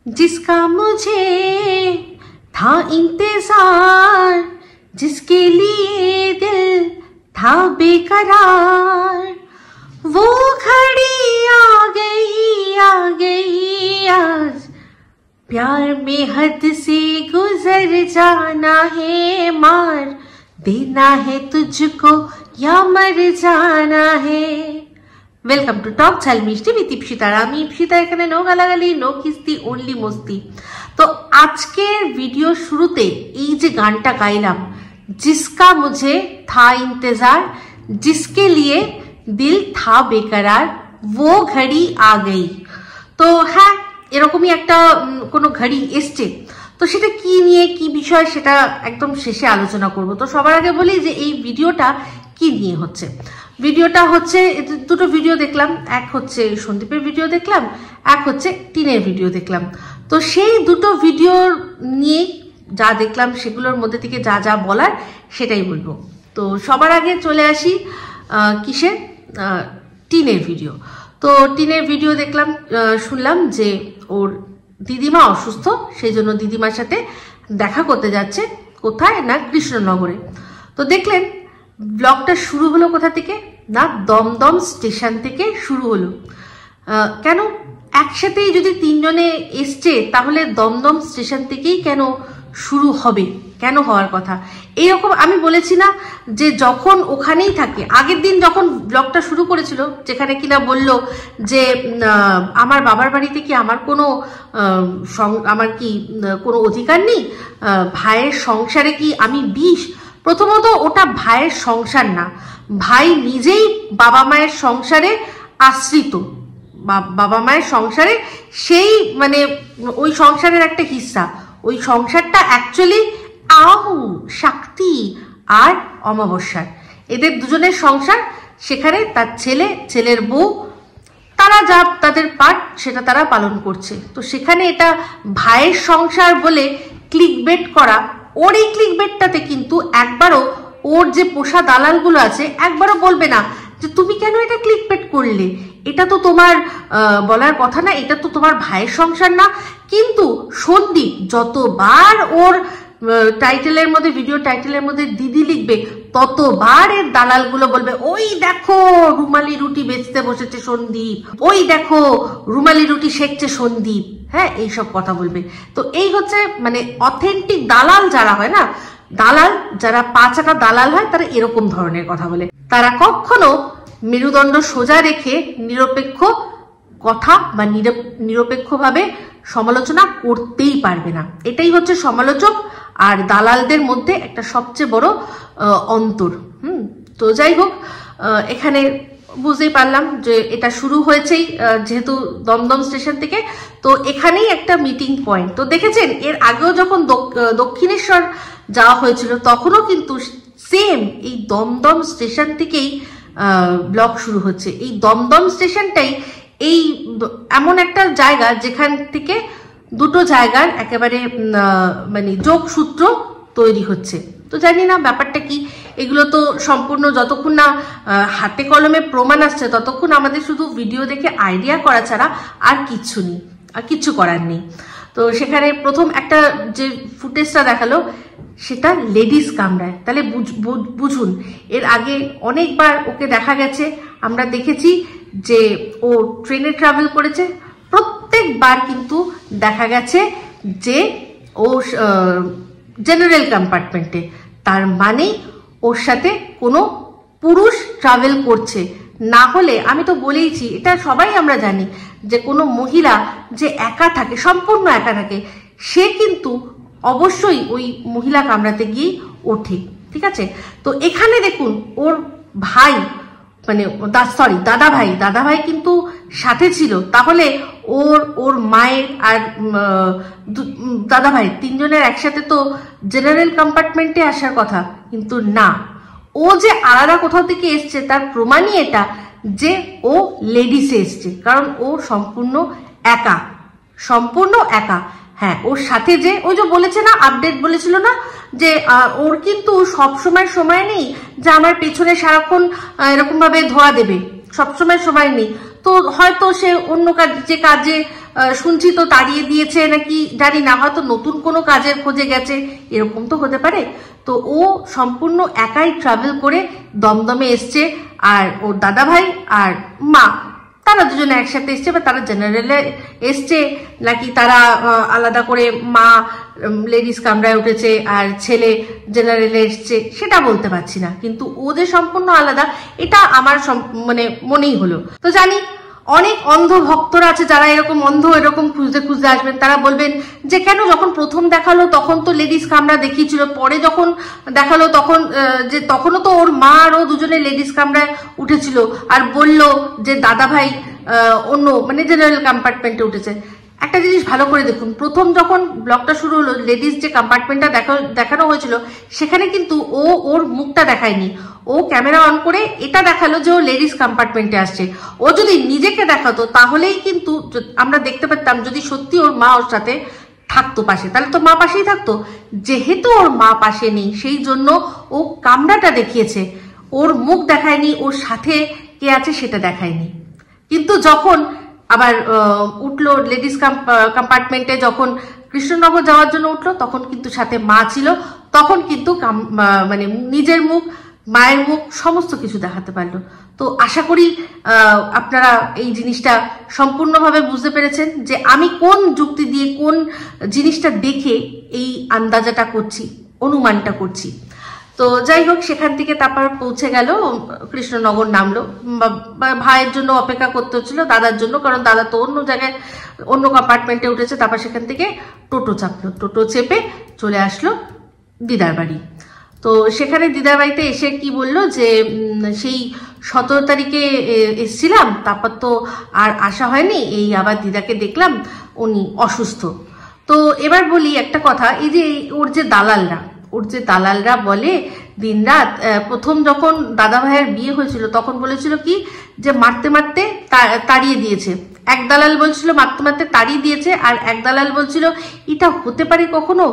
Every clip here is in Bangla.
जिसका मुझे था इंतजार, जिसके लिए दिल था बेकरार, वो घड़ी आ गई आज, प्यार में हद से गुजर जाना है, मार देना है तुझको या मर जाना है। वेलकम टू टॉक झाल मिष्टी विथ इप्सिता। আমি ইপসিতা, এখানে নো গালাগালি, নো কিস্তি, অনলি মস্তি। তো আজকের ভিডিও শুরুতে এই যে গানটা গাইলাম, जिसका मुझे था इंतजार, जिसके लिए दिल था बेकरार, वो घड़ी आ गई। তো হ্যাঁ, এরকমই একটা কোনো ঘড়ি এসছে। তো সেটা কি নিয়ে, কি বিষয়, সেটা একদম শেষে আলোচনা করব। তো সবার আগে বলি যে এই ভিডিওটা কি নিয়ে হচ্ছে। ভিডিওটা হচ্ছে দুটো ভিডিও দেখলাম, এক হচ্ছে সন্দীপের ভিডিও দেখলাম, এক হচ্ছে টিনের ভিডিও দেখলাম। তো সেই দুটো ভিডিও নিয়ে যা দেখলাম সেগুলোর মধ্যে থেকে যা যা বলার সেটাই বলবো। তো সবার আগে চলে আসি কিসের, টিনের ভিডিও। তো টিনের ভিডিও দেখলাম, শুনলাম যে ওর দিদিমা অসুস্থ, সেই জন্য দিদিমার সাথে দেখা করতে যাচ্ছে। কোথায় না, কৃষ্ণনগরে। তো দেখলেন ব্লগটা শুরু হলো কোথা থেকে না, দমদম স্টেশন থেকে শুরু হলো। কেন একসাথেই যদি তিনজনে এসছে, তাহলে দমদম স্টেশন থেকেই কেন শুরু হবে, কেন হওয়ার কথা? এইরকম আমি বলেছি না যে যখন ওখানেই থাকে, আগের দিন যখন ব্লগটা শুরু করেছিল, যেখানে কিনা বলল যে আমার বাবার বাড়িতে কি আমার কোনো কোনো অধিকার নেই, ভাইয়ের সংসারে কি আমি বিষ। প্রথমত ওটা ভাইয়ের সংসার না, ভাই নিজেই বাবা মায়ের সংসারে আশ্রিত, বাবা মায়ের সংসারে সেই মানে ওই সংসারের একটা হিস্সা। ওই সংসারটা অ্যাকচুয়ালি শক্তি আর অমাবস্যার, এদের দুজনের সংসার। সেখানে তার ছেলে, ছেলের বউ, তারা যা তাদের পার্ট সেটা তারা পালন করছে। তো সেখানে এটা ভাইয়ের সংসার বলে ক্লিকবেট করা, ওর এই ক্লিকবেটটাতে কিন্তু একবারও ওর যে পোষা দালালগুলো আছে একবারও বলবে না যে তুমি কেন এটা ক্লিকবেট করলে, এটা তো তোমার বলার কথা না, এটা তো তোমার ভাইয়ের সংসার না। কিন্তু সন্দীপ যতবার ওর টাইটেলের মধ্যে, ভিডিও টাইটেলের মধ্যে দিদি লিখবে, ততবার এর দালালগুলো বলবে ওই দেখো রুমালি রুটি বেচতে বসেছে সন্দীপ, ওই দেখো রুমালি রুটি শেখছে সন্দীপ। হ্যাঁ, এইসব কথা বলবে। তো এই হচ্ছে মানে অথেন্টিক দালাল যারা হয় না, দালাল যারা পাঁচাটা দালাল হয়, তারা এরকম ধরনের কথা বলে। তারা কখনো মেরুদণ্ড সোজা রেখে নিরপেক্ষ কথা বা নিরপেক্ষভাবে সমালোচনা করতেই পারবে না। এটাই হচ্ছে সমালোচক আর দালালদের মধ্যে একটা সবচেয়ে বড় অন্তর। তো যাই হোক, এখানে বুঝতেই পারলাম যে এটা শুরু হয়েছেই যেহেতু দমদম স্টেশন থেকে, তো এখানেই একটা মিটিং পয়েন্ট। তো দেখেছেন এর আগেও যখন দক্ষিণেশ্বর যাওয়া হয়েছিল, তখনও কিন্তু সেম এই দমদম স্টেশন থেকেই ব্লগ শুরু হচ্ছে। এই দমদম স্টেশনটাই এই এমন একটা জায়গা যেখান থেকে দুটো জায়গার একেবারে মানে যোগসূত্র তৈরি হচ্ছে। তো জানি না ব্যাপারটা কি, এগুলো তো সম্পূর্ণ যতক্ষণ না হাতে কলমে প্রমাণ আসছে, ততক্ষণ আমাদের শুধু ভিডিও দেখে আইডিয়া করা ছাড়া আর কিচ্ছু নেই, আর কিচ্ছু করার নেই। তো সেখানে প্রথম একটা যে ফুটেজটা দেখালো, সেটা লেডিস কামরায়। তাহলে বুঝুন, এর আগে অনেকবার ওকে দেখা গেছে, আমরা দেখেছি যে ও ট্রেনে ট্রাভেল করেছে, প্রত্যেকবার কিন্তু দেখা গেছে যে ও জেনারেল কম্পার্টমেন্টে। তার মানে ওর সাথে কোনো পুরুষ ট্রাভেল করছে। না হলে আমি তো বলেইছি, এটা সবাই আমরা জানি যে কোনো মহিলা যে একা থাকে, সম্পূর্ণ একা থাকে, সে কিন্তু অবশ্যই ওই মহিলা কামরাতে গিয়ে ওঠে। ঠিক আছে? তো এখানে দেখুন ওর ভাই, মানে দাদা ভাই কিন্তু সাথে ছিল। তাহলে ওর মায়ের আর দাদা ভাই তিনজনের একসাথে তো জেনারেল কম্পার্টমেন্টে আসার কথা, কিন্তু না, ও যে আলাদা কোথাও থেকে এসছে তার প্রমাণই এটা যে ও লেডিসে এসছে, কারণ ও সম্পূর্ণ একা। হ্যাঁ, ওর সাথে যে ওই যে বলেছে না, আপডেট বলেছিল না যে ওর কিন্তু সবসময় সময় নেই যে আমার পেছনে সারাক্ষণ এরকম ভাবে ধোয়া দেবে, সবসময় সময় নেই। তো হয়তো সে অন্য যে কাজে শুনছি তো তাড়িয়ে দিয়েছে নাকি জানি না, হয়তো নতুন কোনো কাজের খোঁজে গেছে, এরকম তো হতে পারে। তো ও সম্পূর্ণ একাই ট্রাভেল করে দমদমে এসছে, আর ওর দাদা ভাই আর মা তারা দুজনে একসাথে এসছে, বা তারা জেনারেলে এসছে নাকি তারা আলাদা করে, মা লেডিস কামরায় উঠেছে আর ছেলে জেনারেলে এসছে, সেটা বলতে পারছি না। কিন্তু ও যে সম্পূর্ণ আলাদা এটা আমার মানে মনেই হলো। তো জানি অনেক অন্ধ ভক্তরা আছে যারা এরকম অন্ধ এরকম খুঁজতে খুঁজতে আসবেন, তারা বলবেন যে কেন যখন প্রথম দেখালো তখন তো লেডিস কামরা দেখিয়েছিল, পরে যখন দেখালো তখন যে তখনও তো ওর মা আর ও দুজনে লেডিস কামরায় উঠেছিল আর বলল যে দাদা ভাই অন্য মানে জেনারেল কম্পার্টমেন্টে উঠেছে। একটা জিনিস ভালো করে দেখুন, প্রথম যখন ব্লগটা শুরু হলো লেডিস যে কম্পার্টমেন্টটা দেখানো হয়েছিল সেখানে কিন্তু ও ওর মুখটা দেখায়নি, ও ক্যামেরা অন করে এটা দেখালো যে ও লেডিস কম্পার্টমেন্টে আসছে। ও যদি নিজেকে দেখাতো তাহলেই কিন্তু আমরা দেখতে পেতাম, যদি সত্যি ওর মা ওর সাথে থাকতো পাশে, তাহলে তো মা পাশেই থাকতো। যেহেতু ওর মা পাশে নেই সেই জন্য ও কামরাটা দেখিয়েছে, ওর মুখ দেখায়নি, ওর সাথে কে আছে সেটা দেখায়নি। কিন্তু যখন আবার উঠলো লেডিস কম্পার্টমেন্টে, যখন কৃষ্ণনগর যাওয়ার জন্য উঠলো তখন কিন্তু সাথে মা ছিল, তখন কিন্তু মানে নিজের মুখ, মায়ের মুখ সমস্ত কিছু দেখাতে পারলো। তো আশা করি আপনারা এই জিনিসটা সম্পূর্ণভাবে বুঝতে পেরেছেন যে আমি কোন যুক্তি দিয়ে, কোন জিনিসটা দেখে এই আন্দাজাটা করছি, অনুমানটা করছি। তো যাই হোক, সেখান থেকে তারপর পৌঁছে গেল, কৃষ্ণনগর নামলো। ভাইয়ের জন্য অপেক্ষা করতে হচ্ছিল, দাদার জন্য, কারণ দাদা তো অন্য জায়গায় অন্য কম্পার্টমেন্টে উঠেছে। তারপর সেখান থেকে টোটো চাপলো, টোটো চেপে চলে আসলো দিদার বাড়ি। তো সেখানে দিদার বাড়িতে এসে কি বললো যে সেই 17 তারিখে এসছিলাম, তারপর তো আর আসা হয়নি, এই আবার দিদাকে দেখলাম উনি অসুস্থ। তো এবার বলি একটা কথা, এই যে ওর যে দালালরা বলে দিনরাত, প্রথম যখন দাদা ভাইয়ের বিয়ে হয়েছিল তখন বলেছিল কি যে মারতে মারতে তাড়িয়ে দিয়েছে। এক দালাল বলছিল মারতে মারতে তাড়িয়ে দিয়েছে, আর এক দালাল বলছিল এটা হতে পারে কখনো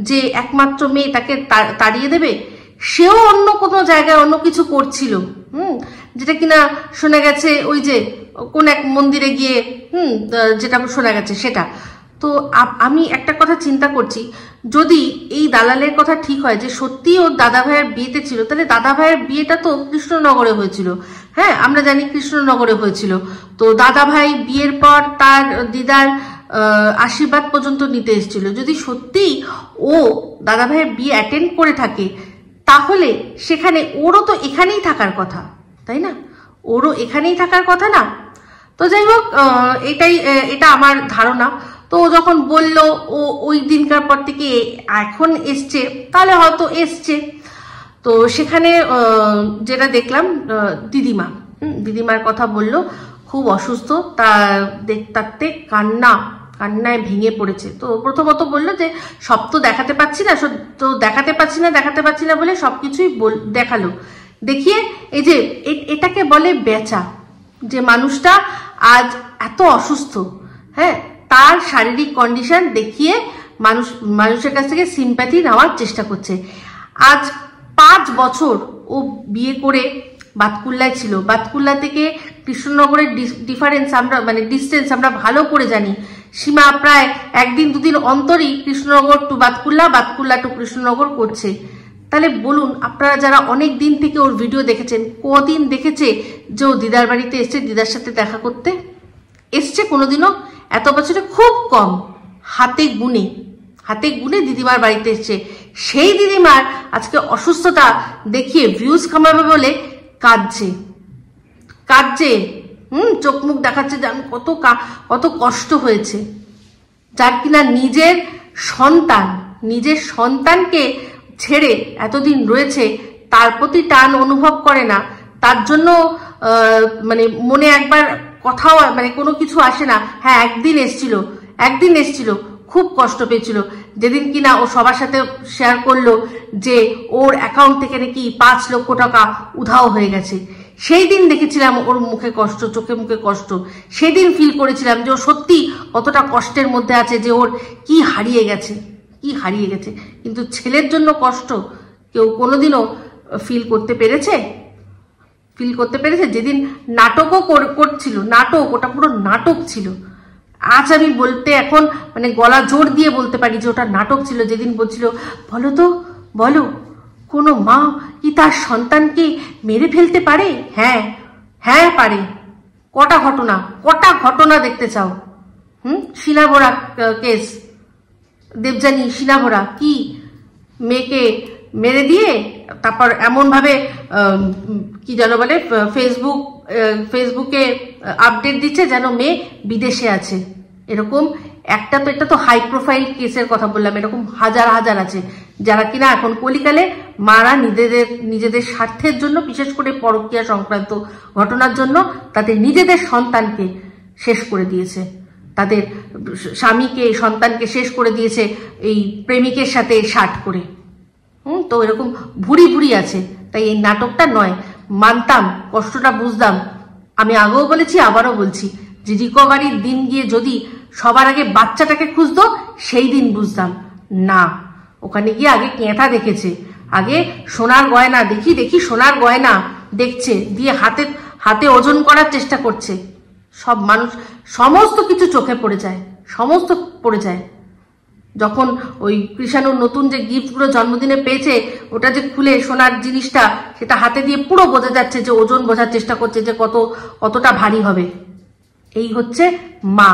যে একমাত্র মেয়ে তাকে তাড়িয়ে দেবে, সেও অন্য কোনো জায়গায় অন্য কিছু করছিল, যেটা কিনা শোনা গেছে ওই যে কোন এক মন্দিরে গিয়ে যেটা শোনা গেছে সেটা। তো আমি একটা কথা চিন্তা করছি, যদি এই দালালের কথা ঠিক হয় যে সত্যি ওর দাদা ভাইয়ের বিয়েতে ছিল, তাহলে দাদা ভাইয়ের বিয়েটা তো কৃষ্ণনগরে হয়েছিল। হ্যাঁ, আমরা জানি কৃষ্ণনগরে হয়েছিল। তো দাদা ভাই বিয়ের পর তার দিদার আশীর্বাদ পর্যন্ত নিতে এসেছিল। যদি সত্যি ও দাদা ভাইয়ের বিয়ে অ্যাটেন্ড করে থাকে তাহলে সেখানে ওরও তো এখানেই থাকার কথা, তাই না? ওরও এখানেই থাকার কথা না? তো যাই হোক, এটা আমার ধারণা। তো যখন বলল ও ওই দিনকার পর থেকে এখন এসছে, তাহলে হয়তো এসছে। তো সেখানে যেটা দেখলাম, দিদিমার কথা বলল, খুব অসুস্থ, তা দেখতে কান্নায় ভেঙে পড়েছে। তো প্রথমত বললো যে সব তো দেখাতে পাচ্ছি না বলে সবকিছুই দেখালো, দেখিয়ে এই যে এটাকে বলে বেচা, যে মানুষটা আজ এত অসুস্থ, হ্যাঁ, তার শারীরিক কন্ডিশন দেখিয়ে মানুষের কাছ থেকে সিম্প্যাথি নেওয়ার চেষ্টা করছে। আজ 5 বছর ও বিয়ে করে বাতকুল্লায় ছিল। বাতকুল্লা থেকে কৃষ্ণনগরের ডিফারেন্স ডিস্টেন্স আমরা ভালো করে জানি। সীমা প্রায় 1 দিন 2 দিন অন্তরই কৃষ্ণনগর টু বাতকুল্লা টু কৃষ্ণনগর করছে। তাহলে বলুন, আপনারা যারা অনেক দিন থেকে ওর ভিডিও দেখেছেন, কদিন দেখেছে যে ও দিদার বাড়িতে এসছে, দিদার সাথে দেখা করতে এসছে? কোনোদিনও এত বছরে খুব কম, হাতে গুনে দিদিমার বাড়িতে এসছে। সেই দিদিমার আজকে অসুস্থতা দেখিয়ে ভিউজ কামাবে বলে কাঁদছে, চোখ মুখ দেখাচ্ছে যে আমি কত কষ্ট হয়েছে। যার কিনা নিজের সন্তানকে ছেড়ে এতদিন রয়েছে, তার প্রতি টান অনুভব করে না, তার জন্য মনে একবার কথাও কোনো কিছু আসে না। হ্যাঁ, একদিন এসছিল, খুব কষ্ট পেয়েছিল, যেদিন কিনা ও সবার সাথে শেয়ার করলো যে ওর অ্যাকাউন্ট থেকে নাকি 5 লক্ষ টাকা উধাও হয়ে গেছে। সেই দিন দেখেছিলাম ওর মুখে কষ্ট, চোখে মুখে কষ্ট। সেদিন ফিল করেছিলাম যে ও সত্যি কতটা কষ্টের মধ্যে আছে, যে ওর কি হারিয়ে গেছে। কিন্তু ছেলের জন্য কষ্ট কেউ কোনোদিনও ফিল করতে পেরেছে? যেদিন নাটকও করছিল, ওটা পুরো নাটক ছিল। আজ আমি বলতে এখন মানে গলা জোর দিয়ে বলতে পারি যে ওটা নাটক ছিল। যেদিন বলছিল বলো তো বলো, কোনো মা কি তার সন্তানকে মেরে ফেলতে পারে? হ্যাঁ হ্যাঁ পারে। কটা ঘটনা দেখতে চাও? শিলা বোরা কেস, দেবযানী শিলা বোরা কি মেয়েকে মেরে দিয়ে তারপর এমন ভাবে কি যেন বলে ফেসবুকে আপডেট দিচ্ছে যেন মেয়ে বিদেশে আছে। এরকম একটা তো, এটা তো হাই প্রোফাইল কেসের কথা বললাম, এরকম হাজার হাজার আছে যারা কিনা এখন কলিকালে মারা নিজেদের স্বার্থের জন্য, বিশেষ করে পরকীয়া সংক্রান্ত ঘটনার জন্য তাদের নিজেদের সন্তানকে শেষ করে দিয়েছে, তাদের স্বামীকে সন্তানকে শেষ করে দিয়েছে এই প্রেমিকের সাথে শাট করে। তো এরকম ভুরি আছে। তাই এই নাটকটা নয়, মানতাম, কষ্টটা বুঝতাম। আমি আগেও বলেছি, আবারও বলছি যে রিকভারির দিন গিয়ে যদি সবার আগে বাচ্চাটাকে খুঁজতো সেই দিন বুঝতাম না। ওখানে গিয়ে আগে কেঁথা দেখেছে, আগে সোনার গয়না দেখি সোনার গয়না দেখছে, দিয়ে হাতে ওজন করার চেষ্টা করছে। সব মানুষ সমস্ত কিছু চোখে পড়ে যায়, সমস্ত পড়ে যায়। যখন ওই কৃষাণুর নতুন যে গিফটগুলো জন্মদিনে পেয়েছে, ওটা যে খুলে সোনার জিনিসটা সেটা হাতে দিয়ে পুরো বোঝা যাচ্ছে যে ওজন বোঝার চেষ্টা করছে যে কতটা ভারী হবে। এই হচ্ছে মা,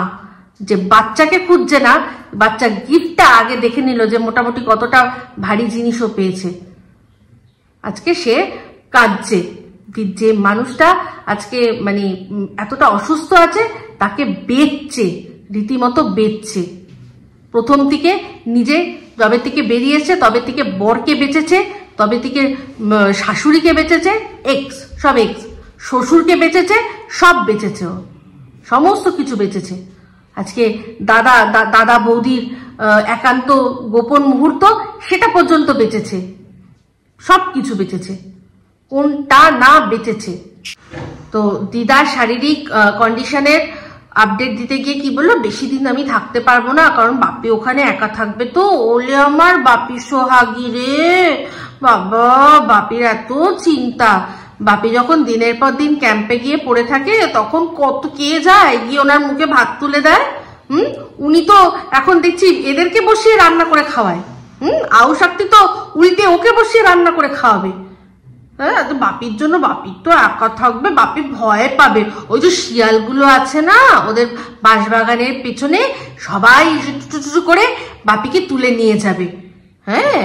যে বাচ্চাকে খুঁজছে না, বাচ্চার গিফটটা আগে দেখে নিল যে মোটামুটি কতটা ভারী জিনিসও পেয়েছে। আজকে সে কাঁদছে, যে মানুষটা আজকে মানে এতটা অসুস্থ আছে তাকে বেচছে, রীতিমতো বেচছে। প্রথম থেকে নিজে যবে থেকে বেরিয়েছে তবে থেকে বরকে বেচেছে, তবে থেকে শাশুড়িকে বেচেছে, সব শ্বশুরকে বেচেছে, সব বেচেছে, ও সমস্ত কিছু বেচেছে। আজকে দাদা বৌদির একান্ত গোপন মুহূর্ত সেটা পর্যন্ত বেচেছে, সব কিছু বেচেছে, কোনটা না বেচেছে। তো দিদার শারীরিক কন্ডিশনের আপডেট দিতে গিয়ে কি বললো, বেশি দিন আমি থাকতে পারবো না, কারণ বাপি ওখানে একা থাকবে। তো ওলে আমার বাপি সোহাগী রে বাবা, বাপির এত চিন্তা। বাপি যখন দিনের পর দিন ক্যাম্পে গিয়ে পড়ে থাকে তখন কত কে যায় গিয়ে ওনার মুখে ভাত তুলে দেয়। উনি তো এখন দেখছি এদেরকে বসিয়ে রান্না করে খাওয়ায়। আউ শক্তি তো উল্টে ওকে বসিয়ে রান্না করে খাওয়াবে। হ্যাঁ, তো বাপির জন্য, বাপির তো একা থাকবে, বাপি ভয় পাবে। ওই যে শিয়ালগুলো আছে না ওদের বাঁশবাগানের পেছনে, সবাই টুটু করে বাপিকে তুলে নিয়ে যাবে। হ্যাঁ,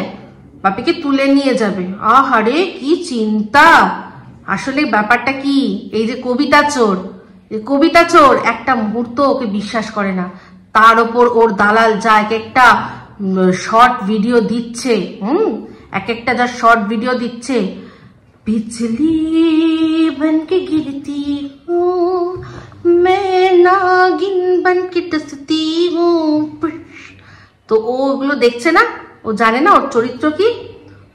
বাপিকে তুলে নিয়ে যাবে। আহারে কি চিন্তা। আসলে ব্যাপারটা কি, এই যে কবিতা চোর একটা মুহূর্ত ওকে বিশ্বাস করে না। তার ওপর ওর দালাল যা একটা শর্ট ভিডিও দিচ্ছে, এক একটা যা শর্ট ভিডিও দিচ্ছে, बिजली बन के गिरती हूँ मैं, नागिन बन के डसती हूँ। তো ওগুলো দেখছে না, ও জানে না ওর চরিত্র কি।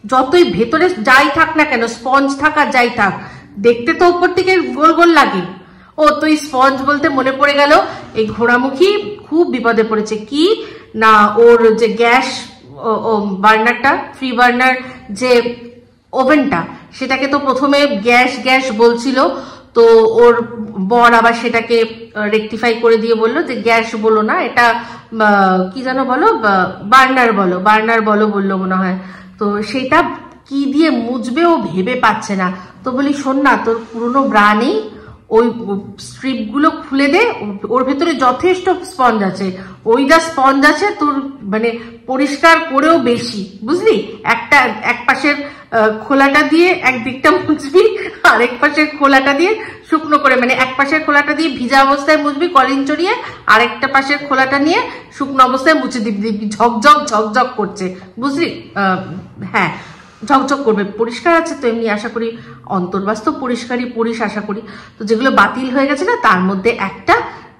যতই ভেতরে যাই থাক না কেন, স্পঞ্জ থাক আর যাই থাক, দেখতে তো উপর থেকে গোল গোল লাগে। ও তো এই স্পঞ্জ বলতে মনে পড়ে গেল, এই ঘোড়ামুখী খুব বিপদে পড়েছে। কি না, ওর যে গ্যাস বার্নারটা, ফ্রি বার্নার যে ওভেনটা, সেটাকে তো প্রথমে গ্যাস বলছিল। তো ওর বর আবার সেটাকে রেকটিফাই করে দিয়ে বললো যে গ্যাস বলো না, এটা কি যেন বলো, বার্নার বলো বললো মনে হয়। তো সেটা কি দিয়ে মুছবে ও ভেবে পাচ্ছে না। তো বলি শোন না, তোর পুরনো ব্রা নেই, ওই স্ট্রিপগুলো খুলে দে, ওর ভেতরে যথেষ্ট স্পঞ্জ আছে, ওই যা স্পঞ্জ আছে তোর মানে পরিষ্কার করেও বেশি, বুঝলি। এক পাশের খোলাটা দিয়ে একদিকটা মুছবি, আর এক পাশের খোলাটা দিয়ে শুকনো করে, মানে এক পাশের খোলাটা দিয়ে ভিজা অবস্থায় মুছবি কলিন চড়িয়ে, আর একটা পাশের খোলাটা নিয়ে শুকনো অবস্থায় মুছে দিবি। ঝকঝক করছে, বুঝলি। হ্যাঁ, ঝকঝক করবে, পরিষ্কার আছে তো। এমনি আশা করি অন্তর্বাস্তব পরিষ্কারই পড়িস আশা করি। তো যেগুলো বাতিল হয়ে গেছে না, তার মধ্যে একটা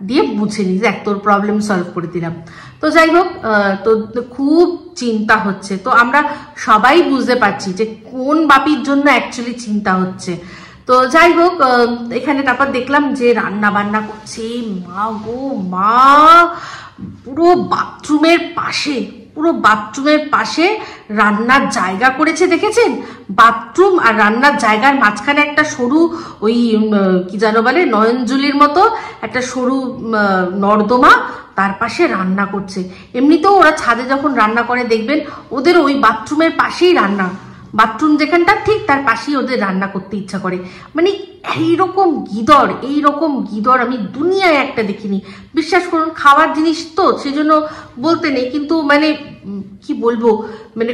দিয়ে মুছে নিস, দেখ তোর প্রবলেম সলভ করে দিলাম। তো যাই হোক, তো খুব চিন্তা হচ্ছে। তো আমরা সবাই বুঝতে পারছি যে কোন বাপির জন্য অ্যাকচুয়ালি চিন্তা হচ্ছে। তো যাই হোক, এখানে তারপর দেখলাম যে রান্না বান্না করছে। মা গো মা, পুরো বাথরুমের পাশে পুরো বাথরুমের পাশে রান্নার জায়গা করেছে, দেখেছেন? বাথরুম আর রান্নার জায়গার মাঝখানে একটা সরু ওই কি যেন বলে নয়নজুলির মতো একটা সরু নর্দমা, তার পাশে রান্না করছে। এমনিতেও ওরা ছাদে যখন রান্না করে দেখবেন ওদের ওই বাথরুমের পাশেই রান্না, বাথরুম যেখানটা ঠিক তার পাশেই ওদের রান্না করতে ইচ্ছা করে। মানে এইরকম গিদর আমি দুনিয়ায় একটা দেখিনি। বিশ্বাস করুন, খাওয়ার জিনিস তো সেজন্য বলতে নেই, কিন্তু মানে কি বলবো, মানে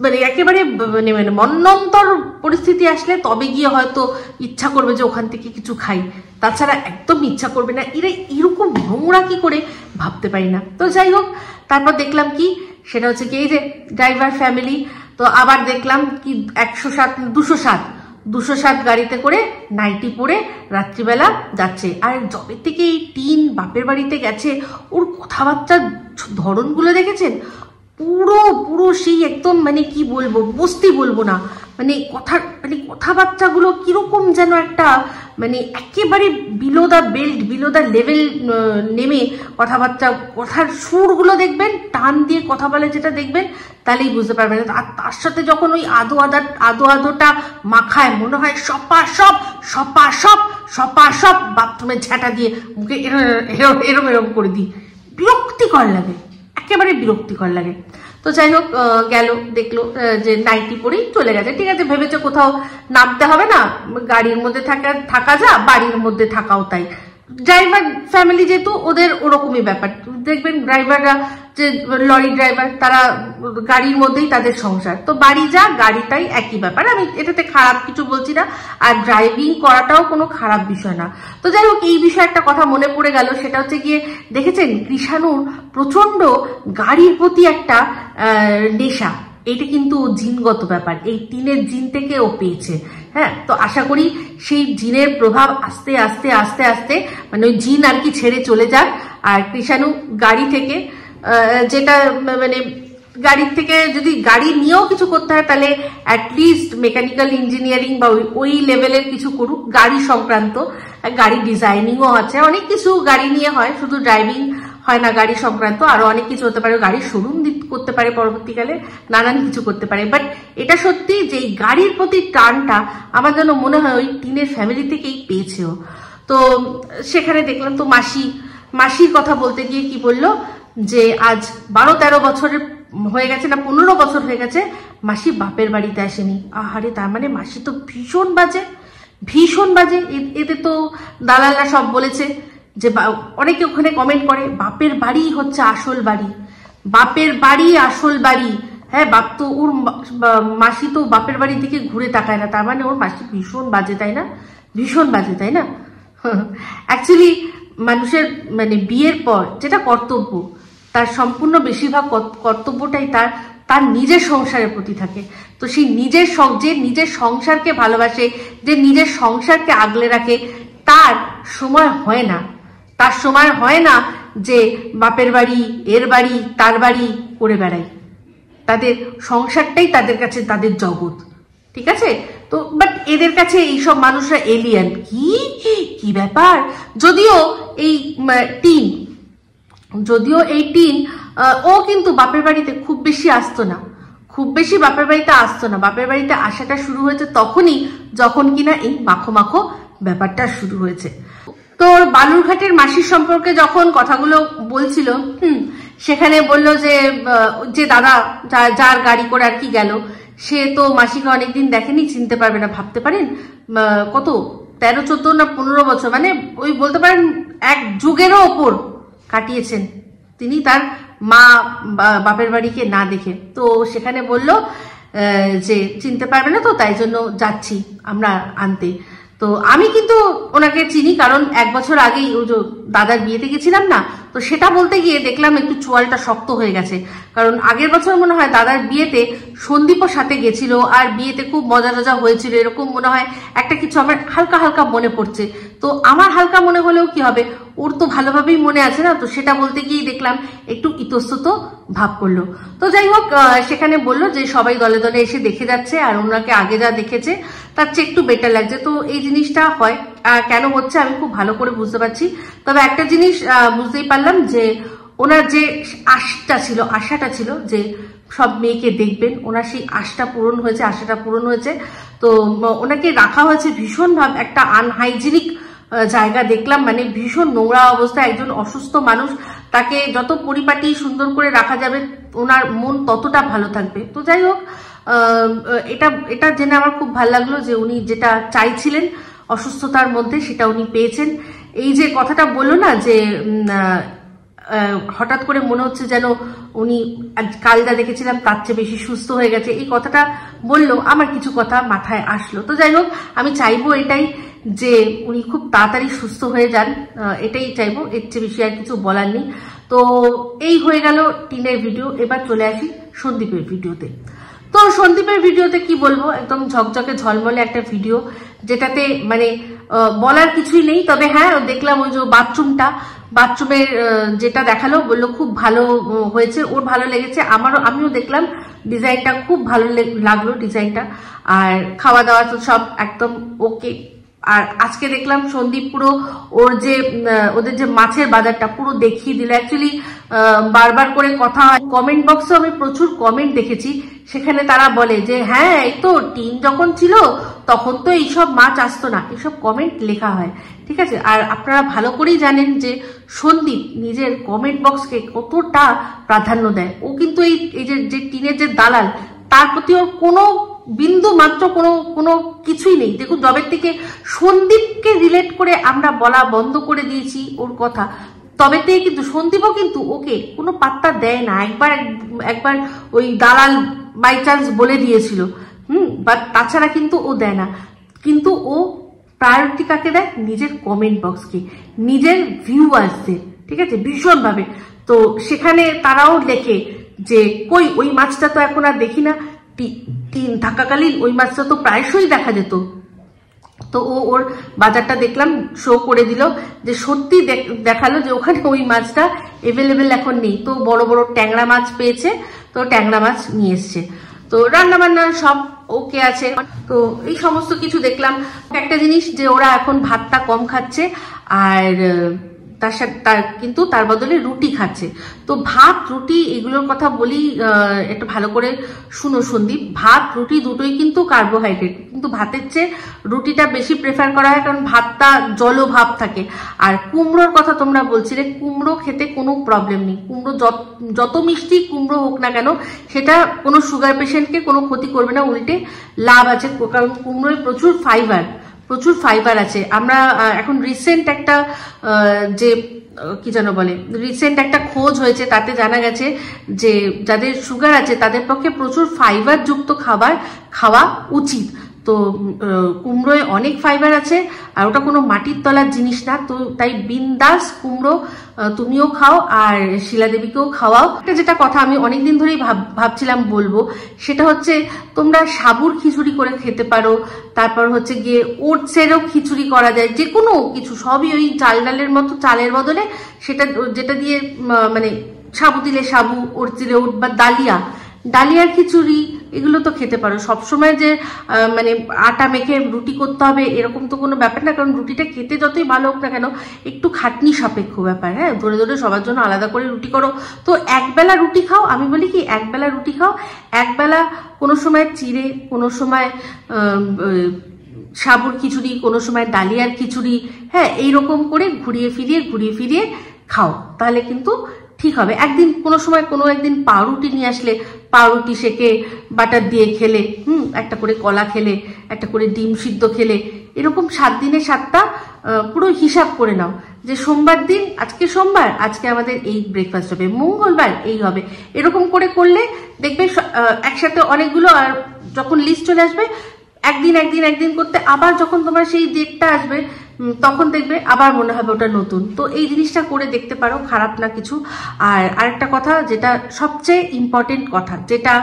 মানে একেবারে মানে মানে মন্বন্তর পরিস্থিতি আসলে তবে গিয়ে হয়তো ইচ্ছা করবে যে ওখান থেকে কিছু খাই, তাছাড়া একদম ইচ্ছা করবে না। এরা এরকম নোংরা কি করে ভাবতে পারি না। তো যাই হোক, তারপর দেখলাম কি, সেটা হচ্ছে কি এই যে ড্রাইভার ফ্যামিলি, তো আবার দেখলাম কি 207 গাড়িতে করে নাইটি পরে রাত্রিবেলা যাচ্ছে। আর যবে থেকে এই টিন বাপের বাড়িতে গেছে ওর কথাবার্তার ধরনগুলো দেখেছেন? পুরো সেই একদম মানে কি বলবো, বস্তি বলবো না, মানে কথাবার্তাগুলো কিরকম যেন একটা মানে একেবারে below the belt, below the level নেমে কথার সুরগুলো দেখবেন, টান দিয়ে কথা বলে যেটা দেখবেন তাহলেই বুঝতে পারবেন। আর তার সাথে যখন ওই আদোটা মাখায়, মনে হয় সপা বাথরুমে ঝাঁটা দিয়ে মুখে এরম করে দিই, বিরক্তিকর লাগে, একেবারে বিরক্তিকর লাগে। তো যাই হোক, গেল দেখলো যে নাইটি পরেই চলে গেছে। ঠিক আছে, ভেবেছে কোথাও নামতে হবে না, গাড়ির মধ্যে থাকা যা, বাড়ির মধ্যে থাকাও তাই। ড্রাইভার ফ্যামিলি যেহেতু ওদের ওরকমই ব্যাপার, দেখবেন ড্রাইভাররা যে লরি ড্রাইভার তারা গাড়ির মধ্যেই তাদের সংসার, তো বাড়ি যা গাড়ি তাই একই ব্যাপার। আমি এটাতে খারাপ কিছু বলছি না, আর ড্রাইভিং করাটাও কোনো খারাপ বিষয় না। তো যাই হোক, এই বিষয়ে একটা কথা মনে পড়ে গেল, সেটা হচ্ছে গিয়ে দেখেছেন কৃষাণুর প্রচন্ড গাড়ির প্রতি একটা নেশা, এটা কিন্তু জিনগত ব্যাপার, এই টিনের জিন থেকে ও পেয়েছে। হ্যাঁ, তো আশা করি সেই জিনের প্রভাব আস্তে আস্তে আস্তে আস্তে মানে ওই জিন আর কি ছেড়ে চলে যাক, আর কৃষাণু গাড়ি থেকে যেটা মানে গাড়ির থেকে যদি গাড়ি নিয়েও কিছু করতে হয় তাহলে অ্যাটলিস্ট মেকানিক্যাল ইঞ্জিনিয়ারিং বা ওই লেভেলের কিছু করুক, গাড়ি সংক্রান্ত। গাড়ি ডিজাইনিংও আছে, অনেক কিছু গাড়ি নিয়ে হয়, শুধু ড্রাইভিং হয় না, গাড়ি সংক্রান্ত আরো অনেক কিছু হতে পারে, গাড়ির শোরুম করতে পারে, পরবর্তীকালে নানান কিছু করতে পারে। বাট এটা সত্যি যে এই গাড়ির প্রতি টানটা আমার যেন মনে হয় ওই টিনের ফ্যামিলি থেকেই পেয়েছেও। তো সেখানে দেখলাম তো মাসির কথা বলতে গিয়ে কি বললো যে আজ 12-13 বছরের হয়ে গেছে, না 15 বছর হয়ে গেছে মাসি বাপের বাড়িতে আসেনি। আহারে, তার মানে মাসি তো ভীষণ বাজে। এতে তো দালালরা সব বলেছে যে, অনেকে ওখানে কমেন্ট করে বাপের বাড়ি হচ্ছে আসল বাড়ি, বাপের বাড়ি আসল বাড়ি। হ্যাঁ, বাপ তো ওর মাসি তো বাপের বাড়ি থেকে ঘুরে তাকায় না, তার মানে ওর মাসি ভীষণ বাজে, তাই না? ভীষণ বাজে, তাই না? অ্যাকচুয়ালি মানুষের মানে বিয়ের পর যেটা কর্তব্য, তার সম্পূর্ণ বেশিরভাগ কর্তব্যটাই তার নিজের সংসারের প্রতি থাকে। তো সেই নিজের সংসারকে ভালোবাসে, যে নিজের সংসারকে আগলে রাখে, তার সময় হয় না যে বাপের বাড়ি, এর বাড়ি, তার বাড়ি করে বেড়াই। তাদের সংসারটাই তাদের কাছে তাদের জগৎ, ঠিক আছে? তো বাট এদের কাছে এইসব মানুষরা এলিয়েন। কি ব্যাপার? যদিও এই টিন ও কিন্তু বাপের বাড়িতে খুব বেশি আসতো না, বাপের বাড়িতে আসাটা শুরু হয়েছে তখনই যখন কিনা এই মাখো ব্যাপারটা শুরু হয়েছে। তো বালুরঘাটের মাসির সম্পর্কে যখন কথাগুলো বলছিল, সেখানে বললো যে দাদা যার গাড়ি করে আর কি গেল, সে তো মাসিকে অনেকদিন দেখেনি, চিনতে পারবে না। ভাবতে পারেন কত 13, 14 না 15 বছর, মানে ওই বলতে পারেন এক যুগেরও ওপর কাটিয়েছেন তিনি তার মা বাপের বাড়িকে না দেখে। তো সেখানে বলল যে চিনতে পারবে না, তো তাই জন্য যাচ্ছি আমরা আনতে। তো আমি কিন্তু ওনাকে চিনি, কারণ 1 বছর আগেই ওই যে দাদার বিয়েতে গেছিলাম না, তো সেটা বলতে গিয়ে দেখলাম একটু চোয়ালটা শক্ত হয়ে গেছে। কারণ আগের বছর মনে হয় দাদার বিয়েতে সন্দীপও সাথে গেছিল, আর বিয়েতে খুব মজা হয়েছিল, এরকম মনে হয় একটা কিছু আমার হালকা মনে পড়ছে। তো আমার হালকা মনে হলেও কি হবে, ওর তো ভালোভাবেই মনে আছে না, তো সেটা বলতে গিয়ে দেখলাম একটু ইতস্তত ভাব করলো। তো যাই হোক, সেখানে বললো যে সবাই দলে দলে এসে দেখে যাচ্ছে, আর ওনাকে আগে যা দেখেছে তার চেয়ে একটু বেটার লাগছে। তো এই জিনিসটা হয়, কেন হচ্ছে আমি খুব ভালো করে বুঝতে পারছি। তবে একটা জিনিস বুঝতেই পারলাম যে ওনার যে আশাটা ছিল যে সব মেয়েকে দেখবেন, ওনার সেই আশাটা পূরণ হয়েছে। তো ওনাকে রাখা হয়েছে ভীষণভাবে একটা আনহাইজিনিক জায়গা দেখলাম, মানে ভীষণ নোংরা অবস্থা। একজন অসুস্থ মানুষ, তাকে যত পরিপাটি সুন্দর করে রাখা যাবে ওনার মন ততটা ভালো থাকবে। তো যাই হোক, এটা জেনে আমার খুব ভালো লাগলো যে উনি যেটা চাইছিলেন অসুস্থতার মধ্যে সেটা উনি পেয়েছেন। এই যে কথাটা বললো না যে হঠাৎ করে মনে হচ্ছে যেন উনি কাল যা দেখেছিলাম তার চেয়ে বেশি সুস্থ হয়ে গেছে, এই কথাটা বললো, আমার কিছু কথা মাথায় আসলো। তো যাই হোক, আমি চাইবো এটাই যে উনি খুব তাড়াতাড়ি সুস্থ হয়ে যান, এটাই চাইবো, এর চেয়ে বেশি আর কিছু বলার নেই। তো এই হয়ে গেল টিনের ভিডিও। এবার চলে আসি সন্দীপের ভিডিওতে। তো সন্দীপের ভিডিওতে কি বলবো, একদম ঝকঝকে ঝলমলে একটা ভিডিও, যেটাতে মানে বলার কিছুই নেই। তবে হ্যাঁ, দেখলাম ওই যে বাথরুমের যেটা দেখালো, বললো খুব ভালো হয়েছে, ওর ভালো লেগেছে, আমিও দেখলাম ডিজাইনটা খুব ভালো লাগলো ডিজাইনটা। আর খাওয়া দাওয়া তো সব একদম ওকে। আর আজকে দেখলাম সন্দীপ পুরো ওদের যে মাছের বাজারটা পুরো দেখিয়ে দিল। অ্যাকচুয়ালি বারবার করে কথা হয়, কমেন্ট বক্সে আমি প্রচুর কমেন্ট দেখেছি, সেখানে তারা বলে যে হ্যাঁ এই তো টিন যখন ছিল তখন তো এইসব মাছ আসতো না, এইসব কমেন্ট লেখা হয়, ঠিক আছে। আর আপনারা ভালো করেই জানেন যে সন্দীপ নিজের কমেন্ট বক্সকে কতটা প্রাধান্য দেয়। ও কিন্তু এই যে টিনের যে দালাল, তার প্রতি ওর কোনো বিন্দু মাত্র কোনো কিছুই নেই। দেখুন, জবের থেকে সন্দীপকে রিলেট করে আমরা বলা বন্ধ করে দিয়েছি ওর কথা, তবে থেকে কিন্তু সন্দীপও কিন্তু ওকে কোনো পাত্তা দেয় না। একবার ওই দালাল বাই চান্স বলে দিয়েছিল, বাট তাছাড়া কিন্তু ও দেয় না। কিন্তু ও প্রায়োরিটি কাকে দেয়? নিজের কমেন্ট বক্সকে, নিজের ভিউয়ার্সদের, ঠিক আছে, ভীষণভাবে। তো সেখানে তারাও লেখে যে কই ওই মাছটা তো এখন আর দেখি না, টিন থাকাকালীন ওই মাছটা তো প্রায়শই দেখা যেত। তো ওর বাজারটা দেখলাম শো করে দিল, যে সত্যি দেখালো যে ওখানে ওই মাছটা এভেলেবেল এখন নেই। তো বড় বড় ট্যাংরা মাছ পেয়েছে, তো ট্যাংরা মাছ নিয়ে এসছে। তো রান্না বান্না সব ওকে আছে। তো এই সমস্ত কিছু দেখলাম। একটা জিনিস যে ওরা এখন ভাতটা কম খাচ্ছে, আর কিন্তু তার বদলে রুটি খাচ্ছে। তো ভাত রুটি এগুলোর কথা বলি, একটু ভালো করে শুনো সন্দীপ। ভাত রুটি দুটোই কিন্তু কার্বোহাইড্রেট, কিন্তু ভাতের চেয়ে রুটিটা বেশি প্রেফার করা হয়, কারণ ভাতটা জলভাব থাকে। আর কুমড়োর কথা তোমরা বলছিলে, কুমড়ো খেতে কোনো প্রবলেম নেই। কুমড়ো যত মিষ্টি কুমড়ো হোক না কেন, সেটা কোনো সুগার পেশেন্টকে কোনো ক্ষতি করবে না, উল্টে লাভ আছে, কারণ কুমড়োয় প্রচুর ফাইবার আছে। আমরা এখন রিসেন্ট একটা রিসেন্ট একটা খোঁজ হয়েছে, তাতে জানা গেছে যে যাদের সুগার আছে তাদের পক্ষে প্রচুর ফাইবার যুক্ত খাবার খাওয়া উচিত। তো কুমড়োয় অনেক ফাইবার আছে, আর ওটা কোনো মাটির তলার জিনিস না। তো তাই বিন্দাস কুমড়ো তুমিও খাও, আর শিলাদেবীকেও খাওয়াও। যেটা কথা আমি অনেকদিন ধরেই ভাবছিলাম বলবো, সেটা হচ্ছে তোমরা সাবুর খিচুড়ি করে খেতে পারো, তারপর হচ্ছে গিয়ে ওটসেরও খিচুড়ি করা যায়, যে কোনো কিছু সবই ওই চাল ডালের মতো, চালের বদলে যেটা দিয়ে মানে সাবু দিলে সাবু, ওট দিলে ওট, বা ডালিয়ার খিচুড়ি, এগুলো তো খেতে পারো। সবসময় যে মানে আটা মেখে রুটি করতে হবে এরকম তো কোনো ব্যাপার না, কারণ রুটিটা খেতে যতই ভালো হোক না কেন একটু খাটনি সাপেক্ষ ব্যাপার। হ্যাঁ, ধরে ধরে সবার জন্য আলাদা করে রুটি করো। তো একবেলা রুটি খাও, আমি বলি কি একবেলা রুটি খাও, একবেলা কোনো সময় চিড়ে, কোনো সময় সাবুর খিচুড়ি, কোনো সময় ডালিয়ার খিচুড়ি, হ্যাঁ এইরকম করে ঘুরিয়ে ফিরিয়ে খাও, তাহলে কিন্তু ঠিক হবে। কোনো একদিন পাউরুটি নিয়ে আসলে পাউরুটি সেকে বাটার দিয়ে খেলে, একটা করে কলা খেলে, একটা করে ডিম সিদ্ধ খেলে, এরকম 7 দিনে 7টা পুরো হিসাব করে নাও যে সোমবার দিন, আজকে সোমবার, আজকে আমাদের এই ব্রেকফাস্ট হবে, মঙ্গলবার এই হবে, এরকম করে করলে দেখবে একসাথে অনেকগুলো। আর যখন লিস্ট চলে আসবে একদিন করতে, আবার যখন তোমার সেই ডেটটা আসবে তখন দেখবে আবার মনে হবে ওটা নতুন। তো এই জিনিসটা করে দেখতে পারো, খারাপ না কিছু। আর আরেকটা কথা, যেটা সবচেয়ে ইম্পর্টেন্ট কথা, যেটা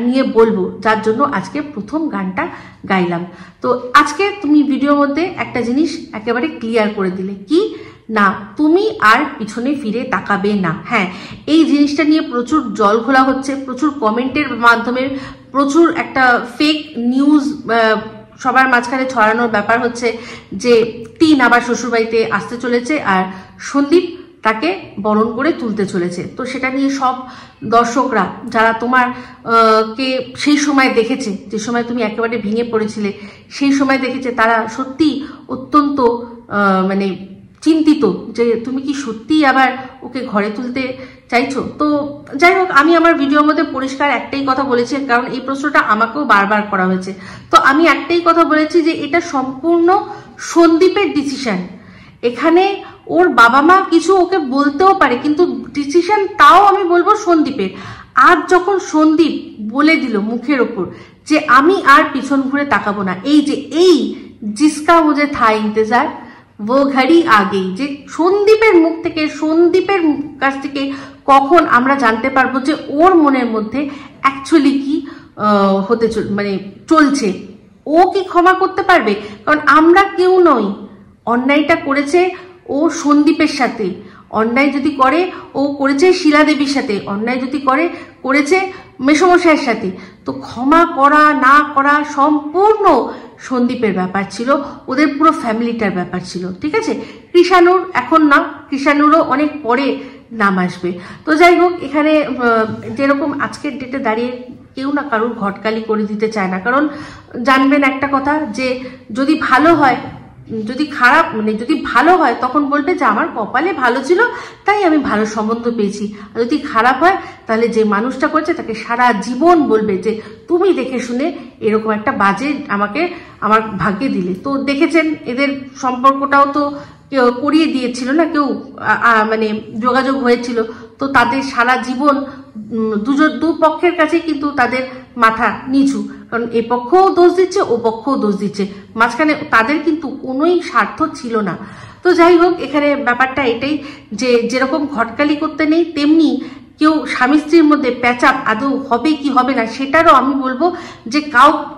নিয়ে বলবো, যার জন্য আজকে প্রথম গানটা গাইলাম। তো আজকে তুমি ভিডিওর মধ্যে একটা জিনিস একেবারে ক্লিয়ার করে দিলে, কি না তুমি আর পিছনে ফিরে তাকাবে না। হ্যাঁ, এই জিনিসটা নিয়ে প্রচুর জল ঘোলা হচ্ছে, প্রচুর কমেন্টের মাধ্যমে প্রচুর একটা ফেক নিউজ সবার মাঝখানে ছড়ানোর ব্যাপার হচ্ছে যে টিন আবার শ্বশুরবাড়িতে আসতে চলেছে, আর সন্দীপ তাকে বরণ করে তুলতে চলেছে। তো সেটা নিয়ে সব দর্শকরা যারা তোমার কে সেই সময় দেখেছে, যে সময় তুমি একেবারে ভেঙে পড়েছিলে, সেই সময় দেখেছে, তারা সত্যি অত্যন্ত মানে চিন্তিত যে তুমি কি সত্যি আবার ওকে ঘরে তুলতে চাইছো। তো যাই হোক, আমি আমার ভিডিওর মধ্যে পরিষ্কার একটাই কথা বলেছি, কারণ এই প্রশ্নটা আমাকেও বারবার করা হয়েছে। তো আমি একটাই কথা বলেছি যে এটা সম্পূর্ণ সন্দীপের ডিসিশন। এখানে ওর বাবা মা কিছু ওকে বলতেও পারে, কিন্তু ডিসিশন তাও আমি বলবো সন্দীপের। আর যখন সন্দীপ বলে দিল মুখের ওপর যে আমি আর পিছন ঘুরে তাকাবো না, এই যে এই জিসকা মুঝে থা ইন্তজার वो ঘড়ি আগেই, যে সন্দীপের মুখ থেকে, সন্দীপের কাছ থেকে কখন আমরা জানতে পারবো যে ওর মনের মধ্যে অ্যাকচুয়ালি কি হতে মানে চলছে, ও কি ক্ষমা করতে পারবে? কারণ আমরা কেউ নই। অন্যায়টা করেছে ও সন্দীপের সাথে, অন্যায় যদি করে ও করেছে শিলাদেবীর সাথে, অন্যায় যদি করেছে মেসমশাইয়ের সাথে। তো ক্ষমা করা না করা সম্পূর্ণ সন্দীপের ব্যাপার ছিল, ওদের পুরো ফ্যামিলিটার ব্যাপার ছিল, ঠিক আছে? কৃষাণুর এখন না, কৃষাণুরও অনেক পরে নাম আসবে। তো যাই হোক, এখানে যেরকম আজকের ডেটে দাঁড়িয়ে কেউ না কারোর ঘটকালি করে দিতে চায় না, কারণ জানবেন একটা কথা, যে যদি ভালো হয়, যদি খারাপ মানে যদি ভালো হয় তখন বলবে যে আমার কপালে ভালো ছিল তাই আমি ভালো সম্বন্ধ পেয়েছি, আর যদি খারাপ হয় তাহলে যে মানুষটা করছে তাকে সারা জীবন বলবে যে তুমি দেখে শুনে এরকম একটা বাজে আমাকে আমার ভাগ্যে দিলে। তো দেখেছেন এদের সম্পর্কটাও তো করিয়ে দিয়েছিল না কেউ, মানে যোগাযোগ হয়েছিল। তো তাদের সারা জীবন দু পক্ষের কাছে কিন্তু তাদের মাথা নিচু, কারণ এ পক্ষও দোষ দিচ্ছে ও পক্ষও দোষ দিচ্ছে, মাঝখানে তাদের কিন্তু কোনোই স্বার্থ ছিল না। তো যাই হোক, এখানে ব্যাপারটা এটাই যে যেরকম ঘটকালি করতে নেই, তেমনি কেউ স্বামী স্ত্রীর মধ্যে প্যাচাপ আদৌ হবে কি হবে না সেটারও আমি বলবো যে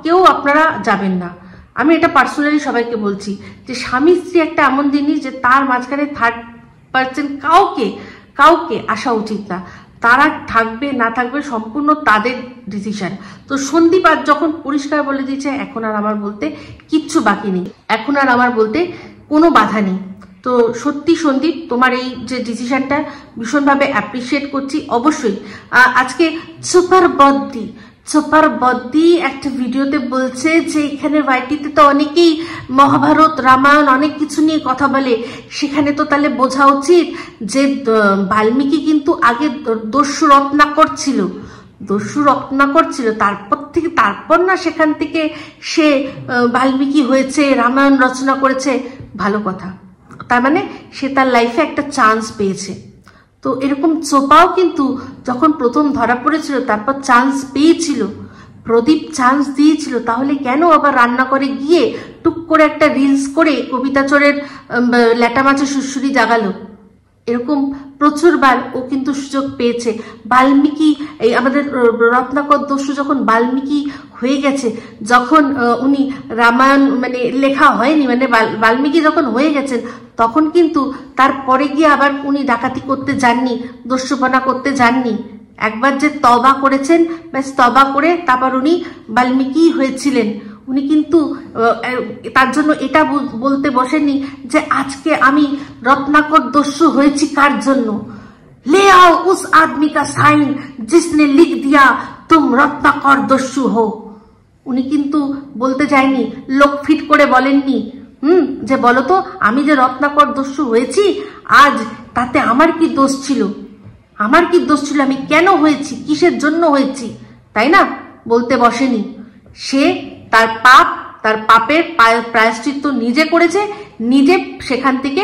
কেউ আপনারা যাবেন না। আমি এটা পার্সোনালি সবাইকে বলছি যে স্বামী স্ত্রী একটা এমন জিনিস যে তার মাঝখানে থার্ড পার্সন কাউকে আসা উচিত না। তারা থাকবে না থাকবে সম্পূর্ণ তাদের ডিসিশন। তো সন্দীপ আজ যখন পরিষ্কার বলে দিয়েছে এখন আর আমার বলতে কিচ্ছু বাকি নেই, এখন আর আমার বলতে কোনো বাধা নেই। তো সত্যি সন্দীপ, তোমার এই যে ডিসিশনটা ভীষণভাবে অ্যাপ্রিসিয়েট করছি। অবশ্যই আজকে সুপার বদ্দি একটা ভিডিওতে বলছে যে এখানে ওয়াইটিতে তো অনেকেই মহাভারত রামায়ণ অনেক কিছু নিয়ে কথা বলে, সেখানে তো তাহলে বোঝা উচিত যে বাল্মীকি কিন্তু আগে দস্যু রত্নাকর ছিল, তারপর না সেখান থেকে সে বাল্মীকি হয়েছে, রামায়ণ রচনা করেছে। ভালো কথা, তার মানে সে তার লাইফে একটা চান্স পেয়েছে। তো এরকম চোপাও কিন্তু যখন প্রথম ধরা পড়েছিল তারপর চান্স পেয়েছিল, প্রদীপ চান্স দিয়েছিল, তাহলে কেন আবার রান্নাঘরে গিয়ে টুক করে একটা রিলস করে কবিতা চোরের ল্যাটা মাছের সুড়সুড়ি জাগালো? এরকম প্রচুরবার ও কিন্তু সুযোগ পেয়েছে। বাল্মীকি এই আমাদের রত্নাকর দস্যু যখন বাল্মীকি হয়ে গেছে, যখন উনি রামায়ণ মানে লেখা হয়নি, মানে বাল্মীকি যখন হয়ে গেছেন, তখন কিন্তু তারপরে গিয়ে আবার উনি ডাকাতি করতে যাননি, দস্যুপনা করতে যাননি। একবার যে তবা করেছেন, ব্যাস তবা করে তারপর উনি বাল্মীকি হয়েছিলেন। উনি কিন্তু তার জন্য এটা বলতে বসেননি যে আজকে আমি রত্নাকর দস্যু হয়েছি কার জন্য, ले आओ उस आदमी का साइन जिसने लिख दिया तुम रत्नाकर दस्यु हो। উনি কিন্তু বলতে যায়নি, লোক ফিট করে বলেননি যে বলো তো আমি যে রত্নাকর দস্যু হয়েছি আজ, তাতে আমার কি দোষ ছিল, আমি কেন হয়েছি, কিসের জন্য হয়েছি, তাই না? বলতে বসেনি। সে তার পাপের প্রায়শ্চিত্ত নিজে করেছে, নিজে সেখান থেকে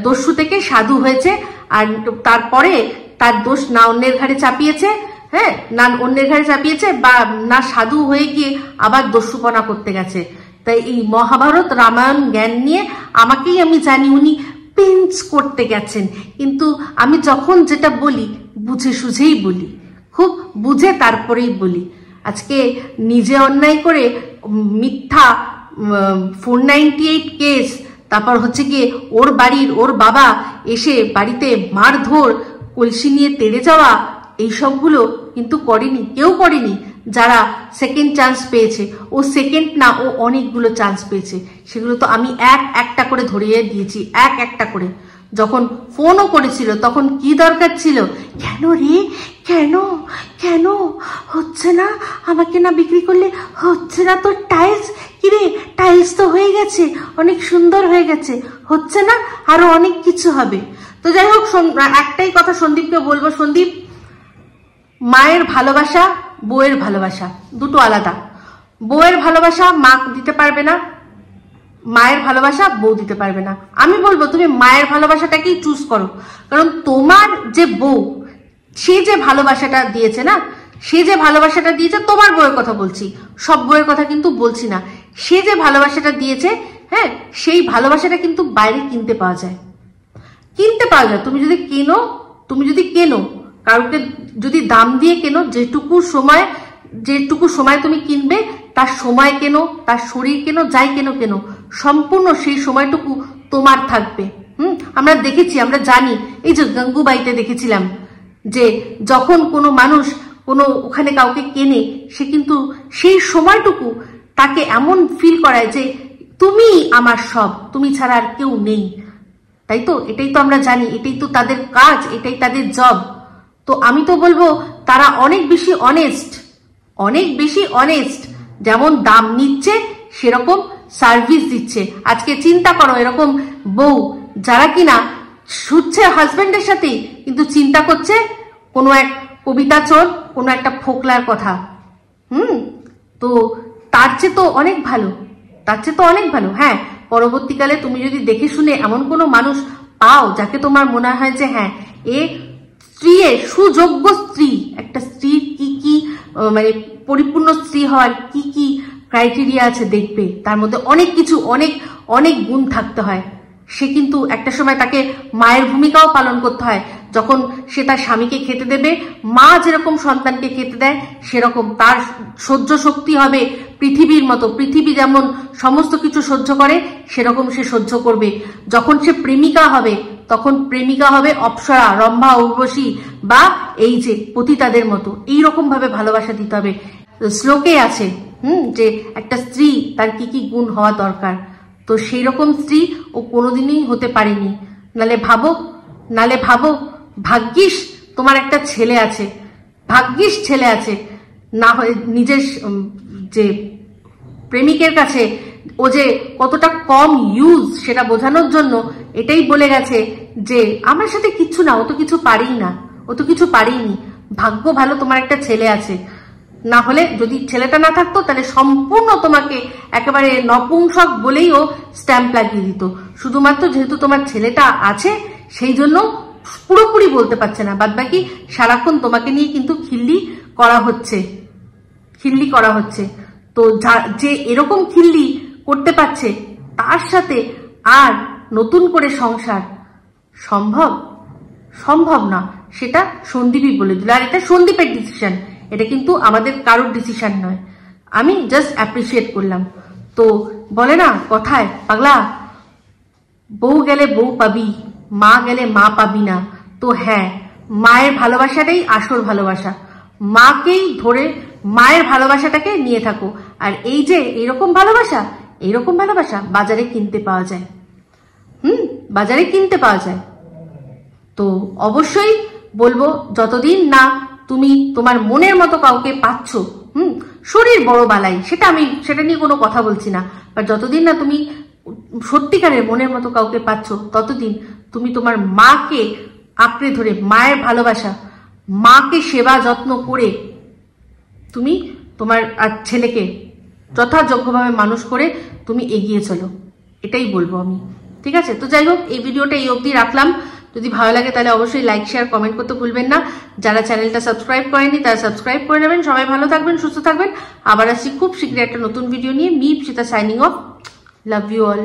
দস্যু থেকে সাধু হয়েছে, আর তারপরে তার দোষ না অন্যের ঘাড়ে চাপিয়েছে, হ্যাঁ, না অন্যের ঘাড়ে চাপিয়েছে বা না সাধু হয়ে গিয়ে আবার দস্যুপনা করতে গেছে। তাই এই মহাভারত রামায়ণ জ্ঞান নিয়ে আমি জানি উনি পিঞ্চ করতে গেছেন, কিন্তু আমি যখন যেটা বলি বুঝে সুঝেই বলি, খুব বুঝে তারপরেই বলি। আজকে নিজে অন্যায় করে মিথ্যা 498 কেস, তারপর হচ্ছে গিয়ে ওর বাবা এসে বাড়িতে মারধর, কলসি নিয়ে তেড়ে যাওয়া, এইসবগুলো কিন্তু কেউ করেনি যারা সেকেন্ড চান্স পেয়েছে। ও সেকেন্ড না, ও অনেকগুলো চান্স পেয়েছে, সেগুলো তো আমি একটা করে ধরিয়ে দিয়েছি, একটা করে। যখন ফোনও করেছিল তখন কি দরকার ছিল, কেন রে কেন কেন হচ্ছে না, আমাকে না বিক্রি করলে হচ্ছে না, তোর টাইলস কিরে টাইলস তো হয়ে গেছে, অনেক সুন্দর হয়ে গেছে, হচ্ছে না, আরো অনেক কিছু হবে। তো যাই হোক, একটাই কথা সন্দীপকে বলবো, সন্দীপ, মায়ের ভালোবাসা বউয়ের ভালোবাসা দুটো আলাদা। বউয়ের ভালোবাসা মা দিতে পারবে না, মায়ের ভালোবাসা বউ দিতে পারবে না। আমি বলবো তুমি মায়ের ভালোবাসাটাকেই চুজ করো, কারণ তোমার যে বউ সে যে ভালোবাসাটা দিয়েছে না, সে যে ভালোবাসাটা দিয়েছে, তোমার বউয়ের কথা বলছি, সব বউয়ের কথা কিন্তু বলছি না, সে যে ভালোবাসাটা দিয়েছে, হ্যাঁ, সেই ভালোবাসাটা কিন্তু বাইরে কিনতে পাওয়া যায়, কিনতে পাওয়া যায়। তুমি যদি কেনো কাউকে, যদি দাম দিয়ে কেনো, যেটুকু সময় তুমি কিনবে, তার সময় কেনো, তার শরীর কেনো, যাই কেনো, সম্পূর্ণ সেই সময়টুকু তোমার থাকবে। আমরা দেখেছি, আমরা জানি, এই যে গঙ্গুবাইতে দেখেছিলাম যে যখন কোনো মানুষ ওখানে কাউকে কেনে, সে কিন্তু সেই সময়টুকু তাকে এমন ফিল করায় যে তুমি আমার সব, তুমি ছাড়া আর কেউ নেই। তাই তো, এটাই তো আমরা জানি, এটাই তো তাদের কাজ, এটাই তাদের জব। তো আমি তো বলবো তারা অনেক বেশি অনেস্ট, যেমন দাম নিচ্ছে সেরকম সার্ভিস দিচ্ছে। আজকে চিন্তা করো, এরকম বউ যারা কিনা শুচ্ছে হাজবেন্ডের সাথেই, কিন্তু চিন্তা করছে কোনো এক কবিতা চোর, কোনো একটা ফোকলার কথা। তো তার চেয়ে তো অনেক ভালো, হ্যাঁ, পরবর্তীকালে তুমি যদি দেখে শুনে এমন কোনো মানুষ পাও যাকে তোমার মনে হয় যে হ্যাঁ, এ সুযোগ্য স্ত্রী, একটা স্ত্রী কি মানে পরিপূর্ণ স্ত্রী হওয়ার কি ক্রাইটেরিয়া আছে দেখবে, তার মধ্যে অনেক কিছু, অনেক গুণ থাকতে হয়। সে কিন্তু একটা সময় তাকে মায়ের ভূমিকাও পালন করতে হয়। যখন সে তার স্বামীকে খেতে দেবে, মা যেরকম সন্তানকে খেতে দেয়, সেরকম তার সহ্য শক্তি হবে পৃথিবীর মতো। পৃথিবী যেমন সমস্ত কিছু সহ্য করে, সেরকম সে সহ্য করবে। যখন সে প্রেমিকা হবে, তখন প্রেমিকা হবে অপ্সরা, রম্ভা, উর্বশী বা এই যে পতিতাদের মতো। এইরকম ভাবে ভালোবাসা দিতে হবে। শ্লোকে আছে যে একটা স্ত্রী তার কি গুণ হওয়া দরকার, তো সেই রকম স্ত্রী ও কোনোদিনই হতে পারেনি। নালে ভাবো ভাগ্যিস তোমার একটা ছেলে আছে, না হয় নিজের যে প্রেমিকের কাছে ও যে কতটা কম ইউজ সেটা বোঝানোর জন্য এটাই বলে গেছে যে আমার সাথে কিচ্ছু না, ও তো কিছু পারেনি, ভাগ্য ভালো তোমার একটা ছেলে আছে। না হলে যদি ছেলেটা না থাকতো, তাহলে সম্পূর্ণ তোমাকে একেবারে নপুংসক বলেই ও স্ট্যাম্প লাগিয়ে দিত। শুধুমাত্র যেহেতু তোমার ছেলেটা আছে, সেই জন্য পুরোপুরি বলতে পারছে না, বাদ বাকি সারাক্ষণ তোমাকে নিয়ে কিন্তু খিল্লি করা হচ্ছে। তো যে এরকম খিল্লি করতে পারছে, তার সাথে আর নতুন করে সংসার সম্ভব না, সেটা সন্দীপই বলে দিল। আর এটা সন্দীপের ডিসিশন, এটা কিন্তু আমাদের কারোর ডিসিশন নয়। আমি জাস্ট অ্যাপ্রিসিয়েট করলাম। তো বলে না কথায়, পাগলা, বউ গেলে বউ পাবি, মা গেলে মা পাবি না। তো হ্যাঁ, মায়ের ভালোবাসাটাই আসল ভালোবাসা। মাকেই ধরে মায়ের ভালোবাসাটাকে নিয়ে থাকো। আর এই যে এইরকম ভালোবাসা বাজারে কিনতে পাওয়া যায়। তো অবশ্যই বলবো, যতদিন না তুমি তোমার মনের মতো কাউকে পাচ্ছ, শরীর বড় বালাই, সেটা নিয়ে কোনো কথা বলছি না, বাট যতদিন না তুমি সত্যিকারের মনের মতো কাউকে পাচ্ছ, ততদিন তুমি তোমার মাকে আঁকড়ে ধরে, মায়ের ভালোবাসা, মাকে সেবা যত্ন করে তুমি তোমার আর ছেলেকে যথাযোগ্যভাবে মানুষ করে তুমি এগিয়ে চলো, এটাই বলবো আমি। ঠিক আছে, তো যাই হোক, এই ভিডিওটা এই অবধি রাখলাম। যদি ভালো লাগে তাহলে অবশ্যই লাইক, শেয়ার, কমেন্ট করতে ভুলবেন না। যারা চ্যানেলটা সাবস্ক্রাইব করেনি তারা সাবস্ক্রাইব করে নেবেন। সবাই ভালো থাকবেন, সুস্থ থাকবেন। আবার আসছি খুব শীঘ্রই একটা নতুন ভিডিও নিয়ে। Me Ipsita signing off. Love you all.